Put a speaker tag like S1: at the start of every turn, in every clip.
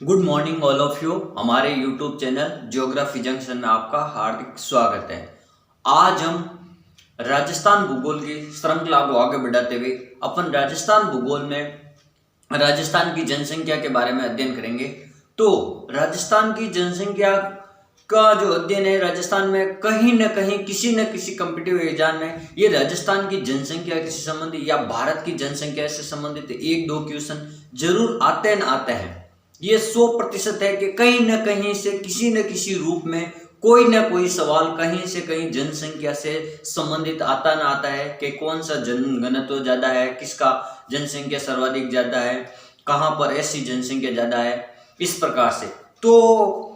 S1: Good morning all of you. हमारे YouTube channel geography junction में आपका हार्दिक स्वागत है। आज हम राजस्थान भूगोल की श्रृंखला को आगे बढ़ाते हुए अपन राजस्थान भूगोल में राजस्थान की जनसंख्या के बारे में अध्ययन करेंगे। तो राजस्थान की जनसंख्या का जो अध्ययन है, राजस्थान में कहीं न कहीं किसी न किसी कॉम्पिटिटिव एग्जाम में ये राजस्थान की जनसंख्या से संबंधित या भारत की जनसंख्या से संबंधित एक दो क्वेश्चन जरूर आते हैं। ये 100% है कि कहीं न कहीं से किसी न किसी रूप में कोई ना कोई सवाल कहीं से कहीं जनसंख्या से संबंधित आता ना आता है कि कौन सा जनघनत्व ज्यादा है, किसका जनसंख्या सर्वाधिक ज्यादा है, कहाँ पर ऐसी जनसंख्या ज्यादा है, इस प्रकार से। तो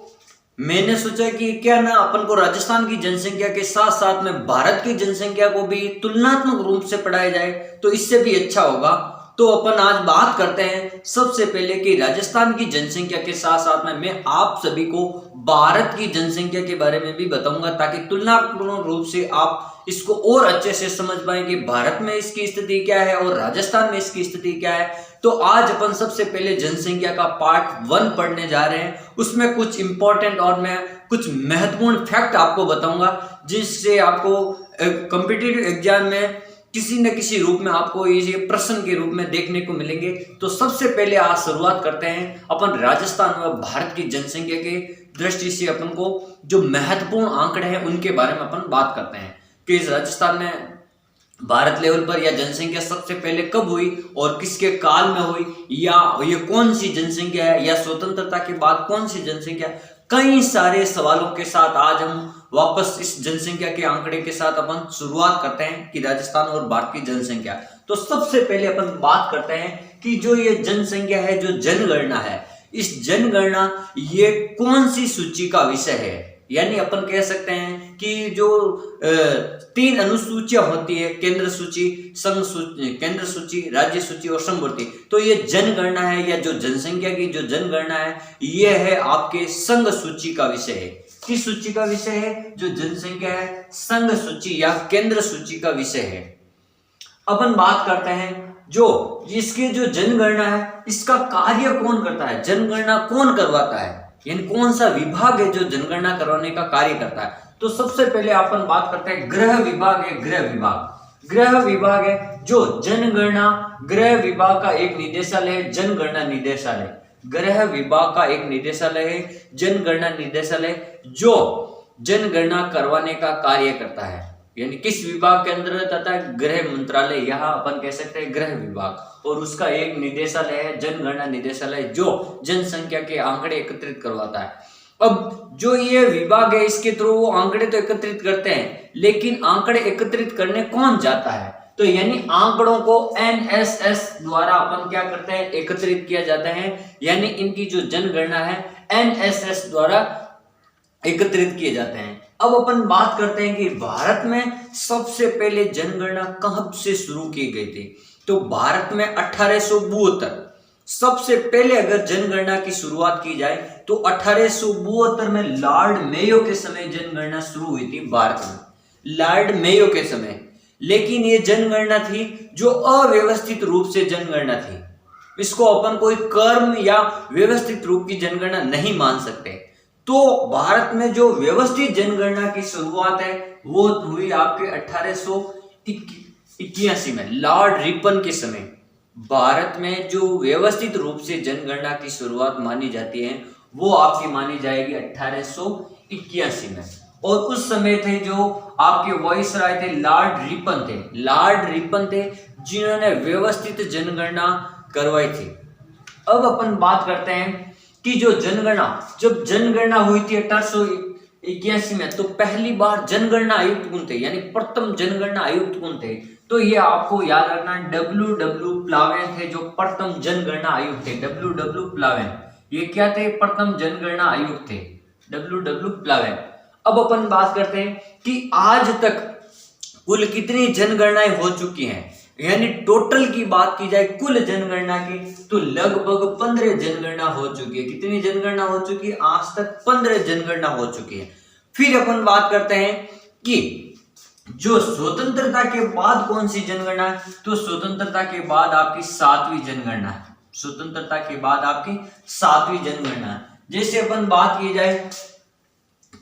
S1: मैंने सोचा कि क्या ना अपन को राजस्थान की जनसंख्या के साथ साथ में भारत की जनसंख्या को भी तुलनात्मक रूप से पढ़ाया जाए तो इससे भी अच्छा होगा। तो अपन आज बात करते हैं सबसे पहले कि राजस्थान की जनसंख्या के साथ साथ में मैं आप सभी को भारत की जनसंख्या के बारे में भी बताऊंगा, ताकि तुलनात्मक रूप से आप इसको और अच्छे से समझ पाए कि भारत में इसकी स्थिति क्या है और राजस्थान में इसकी स्थिति क्या है। तो आज अपन सबसे पहले जनसंख्या का पार्ट 1 पढ़ने जा रहे हैं। उसमें कुछ इंपॉर्टेंट और मैं कुछ महत्वपूर्ण फैक्ट आपको बताऊंगा जिससे आपको कॉम्पिटिटिव एग्जाम में किसी न किसी रूप में आपको ये प्रश्न के रूप में देखने को मिलेंगे। तो सबसे पहले आज शुरुआत करते हैं अपन राजस्थान व भारत की जनसंख्या के दृष्टि से अपन को जो महत्वपूर्ण आंकड़े हैं उनके बारे में अपन बात करते हैं कि इस राजस्थान में भारत लेवल पर यह जनसंख्या सबसे पहले कब हुई और किसके काल में हुई, या ये कौन सी जनसंख्या है, या स्वतंत्रता के बाद कौन सी जनसंख्या। कई सारे सवालों के साथ आज हम वापस इस जनसंख्या के आंकड़े के साथ अपन शुरुआत करते हैं कि राजस्थान और भारत की जनसंख्या। तो सबसे पहले अपन बात करते हैं कि जो ये जनसंख्या है, जो जनगणना है, इस जनगणना ये कौन सी सूची का विषय है। यानी अपन कह सकते हैं कि जो 3 अनुसूचियां होती है, केंद्र सूची, संघ सूची, केंद्र सूची, राज्य सूची और समवर्ती। तो ये जनगणना है या जो जनसंख्या की जो जनगणना है, ये है आपके संघ सूची का विषय है। किस सूची का विषय है? जो जनसंख्या है, संघ सूची या केंद्र सूची का विषय है। अपन बात करते हैं जो इसके जो जनगणना है, इसका कार्य कौन करता है, जनगणना कौन करवाता है, यानी कौन सा विभाग है जो जनगणना करवाने का कार्य करता है। तो सबसे पहले अपन बात करते हैं गृह विभाग है। गृह विभाग है जो जनगणना, गृह विभाग का एक निदेशालय है जनगणना निदेशालय। गृह विभाग का एक निदेशालय है जनगणना निदेशालय, जो जनगणना करवाने का कार्य करता है। यानी किस विभाग के अंतर्गत आता है? गृह मंत्रालय, यहाँ अपन कह सकते हैं गृह विभाग, और उसका एक निदेशालय है जनगणना निदेशालय जो जनसंख्या के आंकड़े एकत्रित करवाता है। अब जो ये विभाग है, इसके थ्रू वो आंकड़े तो एकत्रित करते हैं, लेकिन आंकड़े एकत्रित करने कौन जाता है? तो यानी आंकड़ों को एनएसएस द्वारा अपन क्या करते हैं? एकत्रित किया जाता है। यानी इनकी जो जनगणना है एनएसएस द्वारा एकत्रित किए जाते हैं। अब अपन बात करते हैं कि भारत में सबसे पहले जनगणना कब से शुरू की गई थी। तो भारत में 1872 सबसे पहले अगर जनगणना की शुरुआत की जाए तो 1872 में लॉर्ड मेयो के समय जनगणना शुरू हुई थी भारत में, लॉर्ड मेयो के समय। लेकिन ये जनगणना थी जो अव्यवस्थित रूप से जनगणना थी। इसको अपन कोई क्रम या व्यवस्थित रूप की जनगणना नहीं मान सकते। तो भारत में जो व्यवस्थित जनगणना की शुरुआत है वो हुई आपके 1881 में लॉर्ड रिपन के समय। भारत में जो व्यवस्थित रूप से जनगणना की शुरुआत मानी जाती है वो आपकी मानी जाएगी 1881 में। और उस समय थे जो आपके वाइसराय थे लॉर्ड रिपन थे जिन्होंने व्यवस्थित जनगणना करवाई थी। अब अपन बात करते हैं कि जो जनगणना, जब जनगणना हुई थी 1881 में, तो पहली बार जनगणना आयुक्त कौन थे, यानी प्रथम जनगणना आयुक्त कौन थे? तो ये आपको याद रखना, डब्ल्यू प्लावेन थे जो प्रथम जनगणना आयुक्त थे। डब्ल्यू प्लावेन ये क्या थे? प्रथम जनगणना आयुक्त थे, डब्ल्यू प्लावेन। अब अपन बात करते हैं कि आज तक कुल कितनी जनगणनाएं हो चुकी हैं। यानी टोटल की बात की जाए कुल जनगणना की तो लगभग 15 जनगणना हो चुकी है। कितनी जनगणना हो चुकी है? आज तक 15 जनगणना हो चुकी है। फिर अपन बात करते हैं कि जो स्वतंत्रता के बाद कौन सी जनगणना है, तो स्वतंत्रता के बाद आपकी 7वीं जनगणना है। स्वतंत्रता के बाद आपकी 7वीं जनगणना है। जैसे अपन बात की जाए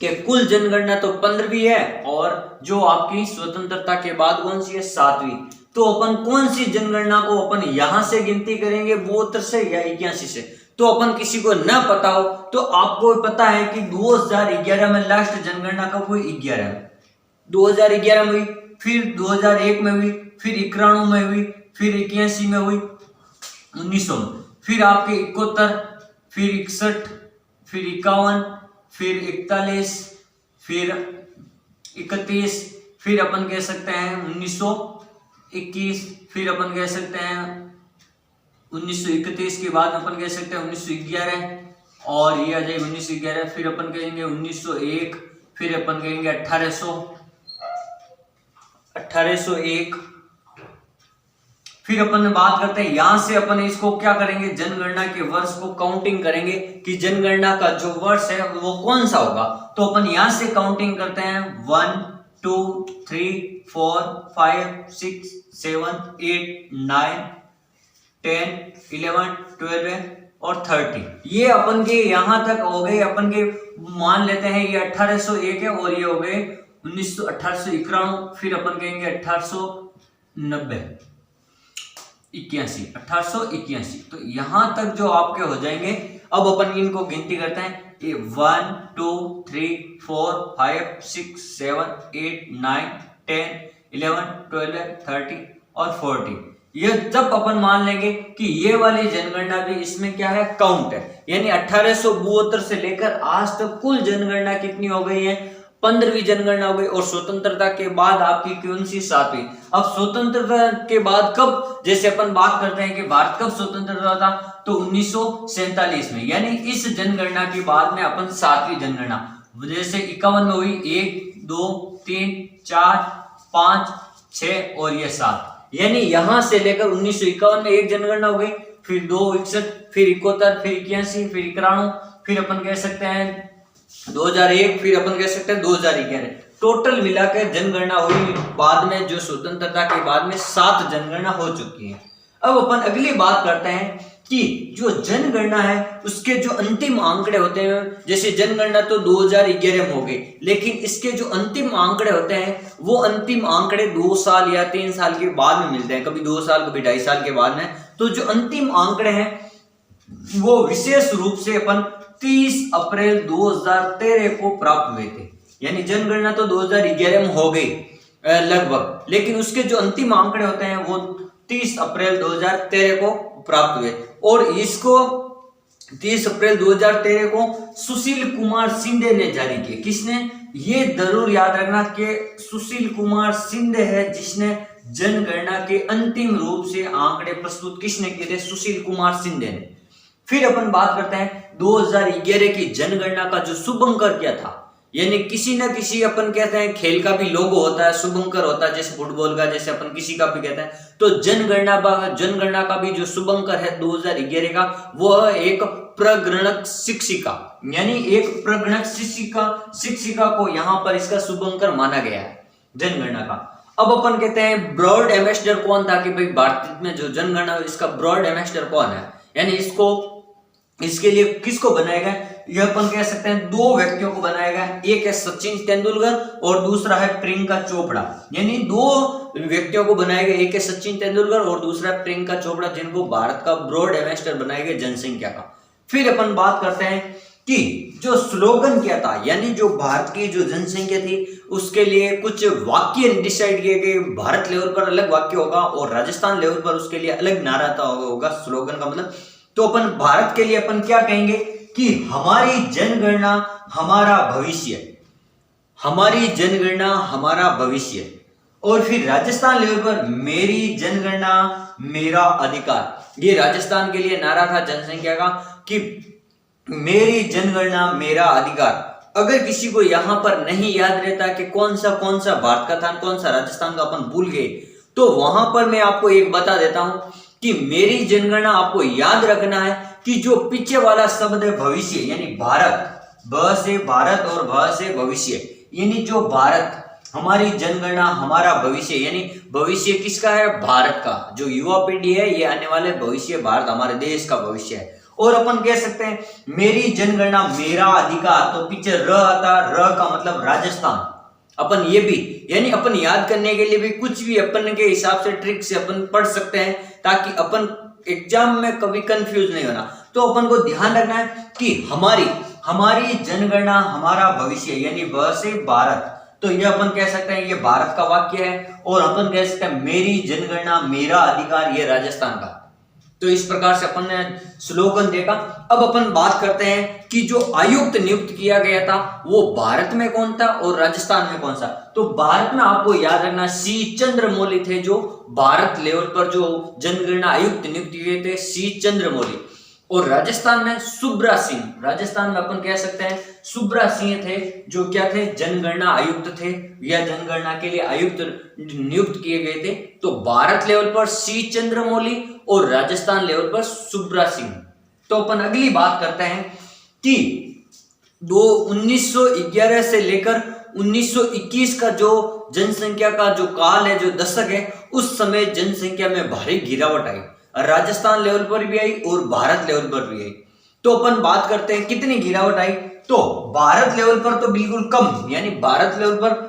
S1: कि कुल जनगणना तो 15वीं है और जो आपकी स्वतंत्रता के बाद कौन सी है 7वीं, तो अपन कौन सी जनगणना को अपन यहां से गिनती करेंगे 72 से या 81 से। तो अपन किसी को न पता हो तो आपको पता है कि 2011 में लास्ट जनगणना कब हुई, 11 में, 2011 में हुई, फिर 2001 में हुई, फिर 91 में हुई, फिर 81 में हुई, 1900 में, फिर आपके 71, फिर 61, फिर 51, फिर 41, फिर 31, फिर अपन कह सकते हैं 1921, फिर अपन कह सकते हैं 1931 के बाद अपन कह सकते हैं 1911 और ये आ जाए 1911, फिर अपन कहेंगे 1901, फिर अपन कहेंगे 1801, फिर अपन बात करते हैं यहां से अपन इसको क्या करेंगे, जनगणना के वर्ष को काउंटिंग करेंगे कि जनगणना का जो वर्ष है वो कौन सा होगा। तो अपन यहां से काउंटिंग करते हैं 1 2 3 4 5 6 7 8 9 10 11 12 और 30, ये अपन के यहां तक हो गए। अपन के मान लेते हैं ये 1801 है और ये हो गए 1891, फिर अपन कहेंगे 1890 1881, तो यहां तक जो आपके हो जाएंगे। अब अपन इनको गिनती करते हैं, ये 1 2 3 4 5 6 7 8 9 10 11 12 30 और 40। ये जब अपन मान लेंगे कि ये वाली जनगणना भी इसमें क्या है, काउंट है, यानी 1872 से लेकर आज तक कुल जनगणना कितनी हो गई है, 15वीं जनगणना हो गई। और स्वतंत्रता के बाद आपकी कौन सी, 7वीं। अब स्वतंत्रता के बाद कब, जैसे अपन बात करते हैं कि भारत कब स्वतंत्र हुआ था, तो 1947 में, यानी इस जनगणना के बाद में अपन 7वीं जनगणना, जैसे 51 में हुई 1 2 3 4 5 6 और ये 7, यानी यहां से लेकर 1951 में एक जनगणना हो गई, फिर 2 61, फिर 71, फिर 81, फिर 91, फिर अपन कह सकते हैं 2001, फिर अपन कह सकते हैं 2011। टोटल मिलाकर जनगणना हुई बाद में, जो स्वतंत्रता के बाद में 7 जनगणना हो चुकी है। अब अपन अगली बात करते हैं कि जो जनगणना है उसके जो अंतिम आंकड़े होते हैं, जैसे जनगणना तो 2011 में हो गई, लेकिन इसके जो अंतिम आंकड़े होते हैं वो अंतिम आंकड़े 2 साल या 3 साल के बाद में मिलते हैं, कभी 2 साल कभी 2.5 साल के बाद में। तो जो अंतिम आंकड़े हैं वो विशेष रूप से अपन 30 अप्रैल 2013 को प्राप्त हुए थे, यानी जनगणना तो 2011 में हो गई लगभग, लेकिन उसके जो अंतिम आंकड़े होते हैं वो 30 अप्रैल 2013 को प्राप्त हुए। और इसको 30 अप्रैल 2013 को सुशील कुमार शिंदे ने जारी किए। किसने, ये जरूर याद रखना कि सुशील कुमार शिंदे है जिसने जनगणना के अंतिम रूप से आंकड़े प्रस्तुत किसने किए थे, सुशील कुमार शिंदे ने। फिर अपन बात करते हैं 2011 की जनगणना का जो शुभंकर क्या था, यानी किसी न किसी, अपन कहते हैं खेल का भी लोगो होता है, शुभंकर होता है, जैसे फुटबॉल का, जैसे अपन किसी का भी कहते हैं, तो जनगणना का भी जो शुभंकर है 2011 का, वो एक प्रगणक शिक्षिका, यानी एक प्रगणक शिक्षिका को यहाँ पर इसका शुभंकर माना गया है जनगणना का। अब अपन कहते हैं ब्रॉड एम्बेसडर कौन था, कि भाई भारत में जो जनगणना इसका ब्रॉड एम्बेसडर कौन है, यानी इसके लिए किसको बनाया गया, यह अपन कह सकते हैं 2 व्यक्तियों को बनाया गया। एक है सचिन तेंदुलकर और दूसरा है प्रियंका चोपड़ा, यानी 2 व्यक्तियों को बनाया गया, एक है सचिन तेंदुलकर और दूसरा प्रियंका चोपड़ा, जिनको भारत का ब्रॉड एम्बेसडर बनाया गया जनसंख्या का। फिर अपन बात करते हैं कि जो स्लोगन क्या था, यानी जो भारत की जो जनसंख्या थी उसके लिए कुछ वाक्य डिसाइड किए गए। भारत लेवल पर अलग वाक्य होगा और राजस्थान लेवल पर उसके लिए अलग नारा होगा स्लोगन का मतलब। तो अपन भारत के लिए अपन क्या कहेंगे कि हमारी जनगणना हमारा भविष्य, हमारी जनगणना हमारा भविष्य। और फिर राजस्थान लेवल पर मेरी जनगणना मेरा अधिकार, ये राजस्थान के लिए नारा था जनसंख्या का कि मेरी जनगणना मेरा अधिकार। अगर किसी को यहां पर नहीं याद रहता कि कौन सा भारत का था कौन सा राजस्थान का, अपन भूल गए, तो वहां पर मैं आपको एक बता देता हूं कि मेरी जनगणना आपको याद रखना है कि जो पीछे वाला शब्द है भविष्य, यानी भारत, ब से भारत और भ से भविष्य, यानी जो भारत, हमारी जनगणना हमारा भविष्य, यानी भविष्य किसका है? भारत का। जो युवा पीढ़ी है ये आने वाले भविष्य, भारत हमारे देश का भविष्य है। और अपन कह सकते हैं मेरी जनगणना मेरा अधिकार, तो पीछे र आता, र का मतलब राजस्थान। अपन ये भी, यानी अपन याद करने के लिए भी कुछ भी अपन के हिसाब से ट्रिक से अपन पढ़ सकते हैं, ताकि अपन एग्जाम में कभी कंफ्यूज नहीं होना। तो अपन को ध्यान रखना है कि हमारी जनगणना हमारा भविष्य, यानी व से भारत। तो ये अपन कह सकते हैं ये भारत का वाक्य है, और अपन कह सकते हैं मेरी जनगणना मेरा अधिकार, ये राजस्थान का। तो इस प्रकार से अपन ने स्लोगन देखा। अब अपन बात करते हैं कि जो आयुक्त नियुक्त किया गया था वो भारत में कौन था और राजस्थान में कौन सा। तो भारत में आपको याद रखना सी चंद्रमौली थे, जो भारत लेवल पर जो जनगणना आयुक्त नियुक्त किए थे, सी चंद्रमौली। और राजस्थान में सुब्रा सिंह, राजस्थान में अपन कह सकते हैं सुब्रा सिंह थे, जो क्या थे? जनगणना आयुक्त थे, या जनगणना के लिए आयुक्त नियुक्त किए गए थे। तो भारत लेवल पर सी चंद्रमौली और राजस्थान लेवल पर सुब्रा सिंह। तो अपन अगली बात करते हैं कि 1911 से लेकर 1921 का जो जनसंख्या का जो काल है, जो दशक है, उस समय जनसंख्या में भारी गिरावट आई। राजस्थान लेवल पर भी आई और भारत लेवल पर भी आई। तो अपन बात करते हैं कितनी गिरावट आई। तो भारत लेवल पर तो बिल्कुल कम, यानी भारत लेवल पर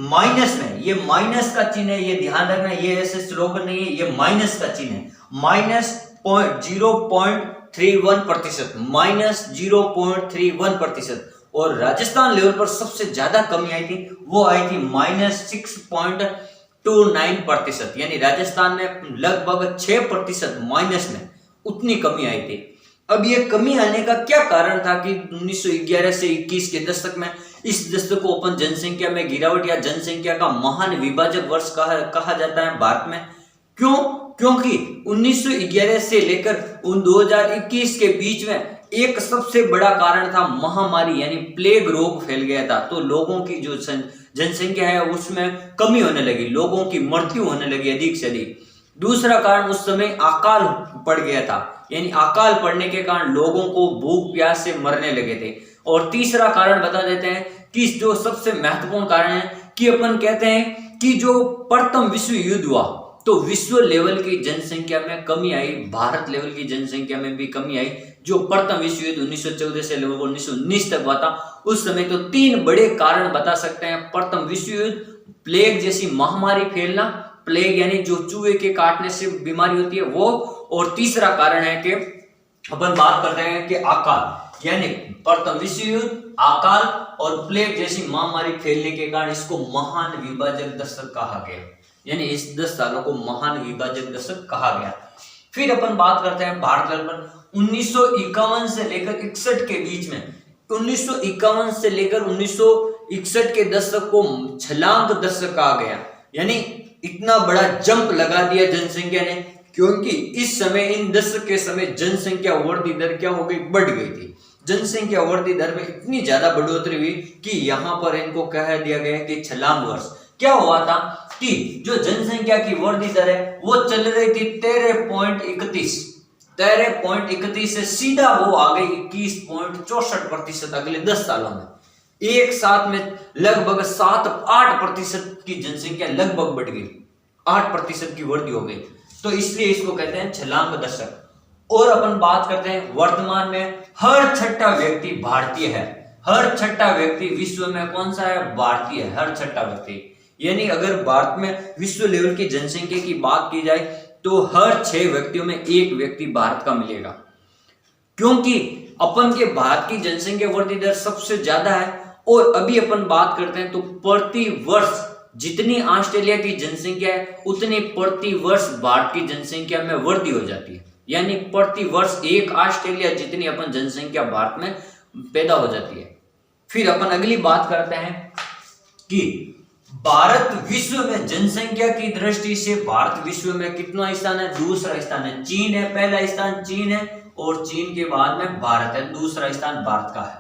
S1: माइनस में, ये माइनस का चिन्ह है, ये ध्यान रखना, ये ऐसे स्लोगन नहीं है, ये माइनस का चिन्ह है। -0.31%, -0.31%। और राजस्थान लेवल पर सबसे ज्यादा कमी आई थी, वो आई थी -6.29%, यानी राजस्थान में लगभग 6% माइनस में उतनी कमी आई थी। अब ये कमी आने का क्या कारण था कि 1911 से 21 के दशक में, इस दशक को अपन जनसंख्या में गिरावट या जनसंख्या का महान विभाजक वर्ष कहा जाता है भारत में। क्यों? क्योंकि 1911 से लेकर 2021 के बीच में एक सबसे बड़ा कारण था महामारी, यानी प्लेग रोग फैल गया था। तो लोगों की जो जनसंख्या है उसमें कमी होने लगी, लोगों की मृत्यु होने लगी अधिक से अधिक। दूसरा कारण उस समय अकाल पड़ गया था, यानी अकाल पड़ने के कारण लोगों को भूख प्यास से मरने लगे थे। और तीसरा कारण बता देते हैं कि जो सबसे महत्वपूर्ण कारण है कि अपन कहते हैं कि जो प्रथम विश्व युद्ध हुआ तो विश्व लेवल की जनसंख्या में कमी आई, भारत लेवल की जनसंख्या में भी कमी आई। जो प्रथम विश्व युद्ध 1914 से लेकर 1919 तक हुआ था, उस समय तो 3 बड़े कारण बता सकते हैं। प्रथम विश्व युद्ध, प्लेग जैसी महामारी फैलना, प्लेग यानी जो चूहे के काटने से बीमारी होती है वो, और तीसरा कारण है कि अपन बात करते हैं कि अकाल, यानी प्रथम विश्व युद्ध, अकाल और प्लेग जैसी महामारी फैलने के कारण इसको महान विभाजक दशक कहा गया, यानी इस 10 सालों को महान विभाजक दशक कहा गया। फिर अपन बात करते हैं भारत लेवल पर 1951 से लेकर 61 के बीच में, 1951 से लेकर 1961 के दशक को छलांग दशक कहा गया, यानी इतना बड़ा जंप लगा दिया जनसंख्या ने, क्योंकि इस समय इन दशक के समय जनसंख्या वृद्धि दर क्या हो गई? बढ़ गई थी। जनसंख्या वृद्धि दर में इतनी ज्यादा बढ़ोतरी हुई कि यहाँ पर इनको कह दिया गया कि छलांग वर्ष। क्या हुआ था कि जो जनसंख्या की वृद्धि दर है वो चल रही थी 13.31 से सीधा वो आ गई 21.64% अगले 10 सालों में। एक साथ में लगभग 7-8% की जनसंख्या लगभग बढ़ गई, 8% की वृद्धि हो गई। तो इसलिए इसको कहते हैं छलांग दशक। और अपन बात करते हैं वर्तमान में हर छठा व्यक्ति भारतीय है, हर छठा व्यक्ति विश्व में कौन सा है? भारतीय है, हर छठा व्यक्ति। यानी अगर भारत में विश्व लेवल की जनसंख्या की बात की जाए तो हर 6 व्यक्तियों में 1 व्यक्ति भारत का मिलेगा, क्योंकि अपन के भारत की जनसंख्या वृद्धि दर सबसे ज्यादा है। और अभी अपन बात करते हैं तो प्रति वर्ष जितनी ऑस्ट्रेलिया की जनसंख्या है उतनी प्रति वर्ष भारत की जनसंख्या में वृद्धि हो जाती है, यानी प्रति वर्ष 1 ऑस्ट्रेलिया जितनी अपन जनसंख्या भारत में पैदा हो जाती है। फिर अपन अगली बात करते हैं कि भारत विश्व में जनसंख्या की दृष्टि से भारत विश्व में कितना स्थान है? दूसरा स्थान है। चीन है, पहला स्थान चीन है और चीन के बाद में भारत है, दूसरा स्थान भारत का है।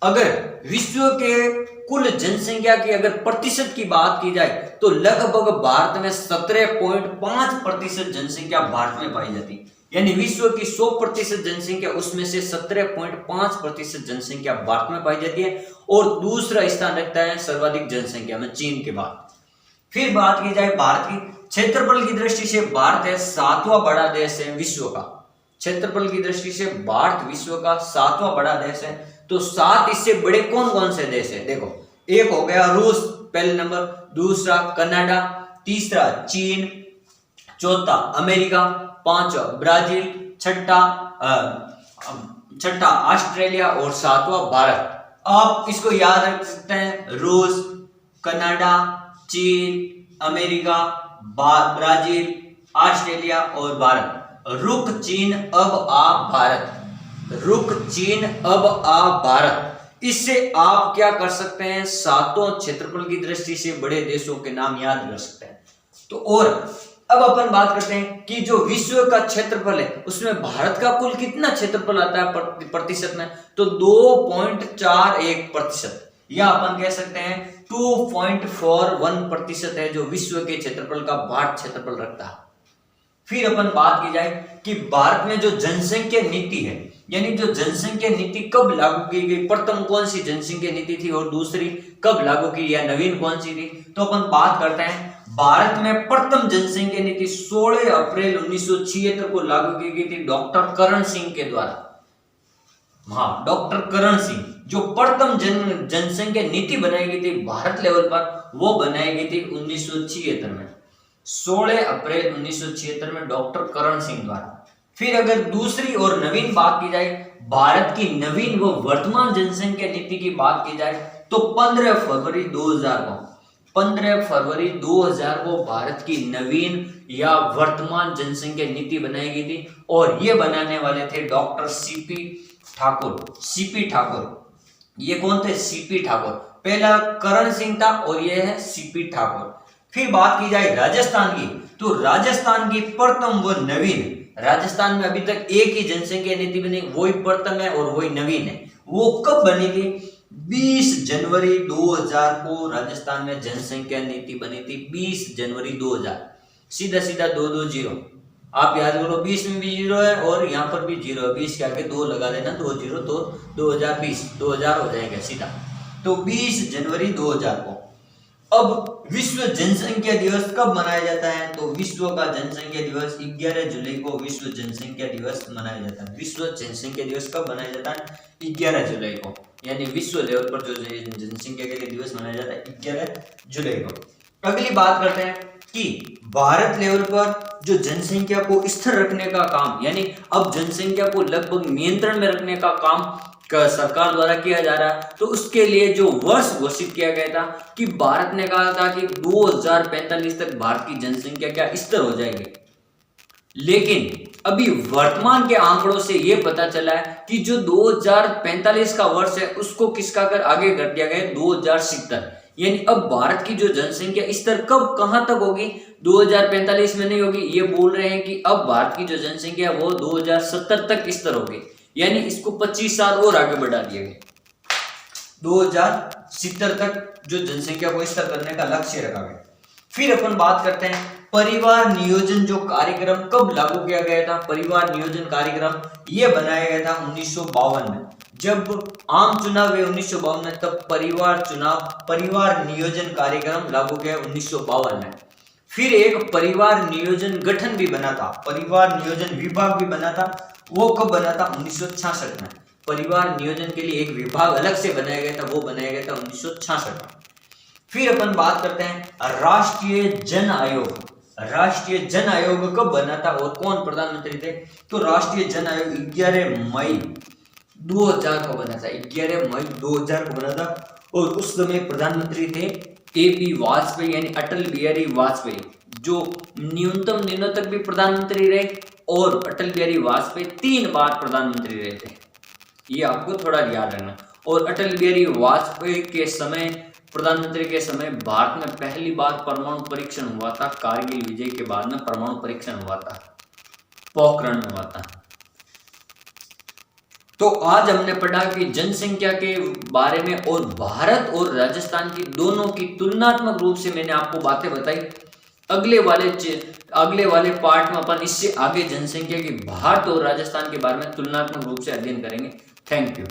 S1: अगर विश्व के कुल जनसंख्या की अगर प्रतिशत की बात की जाए तो लगभग भारत में 17.5% जनसंख्या भारत में पाई जाती है, यानी विश्व की 100% जनसंख्या उसमें से 17.5% जनसंख्या भारत में पाई जाती है और दूसरा स्थान रखता है सर्वाधिक जनसंख्या में चीन के बाद। फिर बात की जाए भारत की, क्षेत्रफल की दृष्टि से भारत है 7वां बड़ा देश है विश्व का। क्षेत्रफल की दृष्टि से भारत विश्व का 7वां बड़ा देश है। तो 7 इससे बड़े कौन कौन से देश है? देखो, एक हो गया रूस पहले नंबर, दूसरा कनाडा, तीसरा चीन, चौथा अमेरिका, पांचवा ब्राजील, छठा ऑस्ट्रेलिया और 7वां भारत। आप इसको याद रख सकते हैं, रूस, कनाडा, चीन, अमेरिका, ब्राजील, ऑस्ट्रेलिया और भारत। रुक चीन अब आ भारत, रुक चीन अब आ भारत। इससे आप क्या कर सकते हैं, 7 क्षेत्रफल की दृष्टि से बड़े देशों के नाम याद कर सकते हैं। तो और अब अपन बात करते हैं कि जो विश्व का क्षेत्रफल है उसमें भारत का कुल कितना क्षेत्रफल आता है प्रतिशत में, तो 2.41%, या अपन कह सकते हैं 2.41% है जो विश्व के क्षेत्रफल का भारत क्षेत्रफल रखता है। फिर अपन बात की जाए कि भारत में जो जनसंख्या नीति है, यानी जो जनसंख्या नीति कब लागू की गई, प्रथम कौन सी जनसंख्या नीति थी और दूसरी कब लागू की या नवीन कौन सी थी, तो अपन बात करते हैं भारत में प्रथम जनसंख्या नीति 16 अप्रैल 1976 को लागू की गई थी डॉक्टर करण सिंह के द्वारा। हाँ, डॉक्टर करण सिंह जो प्रथम जनसंख्या नीति बनाई गई थी भारत लेवल पर, वो बनाई गई थी 1976 में, 16 अप्रैल 1976 में डॉक्टर करण सिंह द्वारा। फिर अगर दूसरी और नवीन बात की जाए, भारत की नवीन व वर्तमान जनसंख्या नीति की बात की जाए, तो 15 फरवरी 2000 को भारत की नवीन या वर्तमान जनसंख्या नीति बनाई गई थी और ये बनाने वाले थे डॉक्टर सीपी ठाकुर। ये कौन थे? सीपी ठाकुर। पहला करण सिंह था और ये है सीपी ठाकुर। फिर बात की जाए राजस्थान की, तो राजस्थान की प्रथम व नवीन, राजस्थान में अभी तक एक ही जनसंख्या नीति बनी, वही प्रथम है और वही नवीन है। वो कब बनी थी? 20 जनवरी 2000 को राजस्थान में जनसंख्या नीति बनी थी, 20 जनवरी 2000। सीधा 220, आप याद करो, 20 में भी 0 है और यहाँ पर भी 0 है, 20 के आगे 2 लगा देना, 20 तो 2020 2000 हो जाएगा सीधा। तो 20 जनवरी 2000 को। अब विश्व जनसंख्या दिवस कब मनाया जाता है? तो विश्व का जनसंख्या दिवस 11 जुलाई को विश्व जनसंख्या दिवस मनाया जाता है। विश्व जनसंख्या दिवस कब मनाया जाता है? 11 जुलाई को, यानी विश्व लेवल पर जो जनसंख्या के लिए दिवस मनाया जाता है 11 जुलाई को। अगली बात करते हैं कि भारत लेवल पर जो जनसंख्या को स्थिर रखने का काम, यानी अब जनसंख्या को लगभग नियंत्रण में रखने का काम सरकार द्वारा किया जा रहा है। तो उसके लिए जो वर्ष घोषित किया गया था कि भारत ने कहा था कि 2045 तक भारत की जनसंख्या क्या स्थिर हो जाएगी, लेकिन अभी वर्तमान के आंकड़ों से यह पता चला है कि जो 2045 का वर्ष है उसको किसका कर आगे कर दिया गया 2070। यानी अब भारत की जो जनसंख्या स्तर कब कहां तक होगी? 2045 में नहीं होगी, ये बोल रहे हैं कि अब भारत की जो जनसंख्या है वो 2070 तक स्तर होगी, यानी इसको 25 साल और आगे बढ़ा दिया गया। 2070 तक जो जनसंख्या को स्तर करने का लक्ष्य रखा गया। फिर अपन बात करते हैं परिवार नियोजन जो कार्यक्रम कब लागू किया गया था। परिवार नियोजन कार्यक्रम ये बनाया गया था 1952 में, जब आम चुनाव हुए 1952 में, तब परिवार नियोजन कार्यक्रम लागू किया 1952 में। फिर एक परिवार नियोजन गठन भी बना था, परिवार नियोजन विभाग भी बना था, वो कब बना था? 1966 में। परिवार नियोजन के लिए एक विभाग अलग से बनाया गया था, वो बनाया गया था 1966 में। फिर अपन बात करते हैं राष्ट्रीय जन आयोग। राष्ट्रीय जन आयोग कब बना था और कौन प्रधानमंत्री थे? तो राष्ट्रीय जन आयोग 11 मई 2000 को बना था, 11 मई 2000 को बना था और उस समय प्रधानमंत्री थे AP वाजपेयी, यानी अटल बिहारी वाजपेयी, जो न्यूनतम दिनों तक भी प्रधानमंत्री रहे और अटल बिहारी वाजपेयी 3 बार प्रधानमंत्री रहे थे, ये आपको थोड़ा याद रखना। और अटल बिहारी वाजपेयी के समय, प्रधानमंत्री के समय, भारत में पहली बार परमाणु परीक्षण हुआ था। कारगिल विजय के बाद में परमाणु परीक्षण हुआ था, पोखरण में हुआ था। तो आज हमने पढ़ा कि जनसंख्या के बारे में और भारत और राजस्थान की दोनों की तुलनात्मक रूप से मैंने आपको बातें बताई अगले वाले पार्ट में अपन इससे आगे जनसंख्या की भारत और राजस्थान के बारे में तुलनात्मक रूप से अध्ययन करेंगे। Thank you.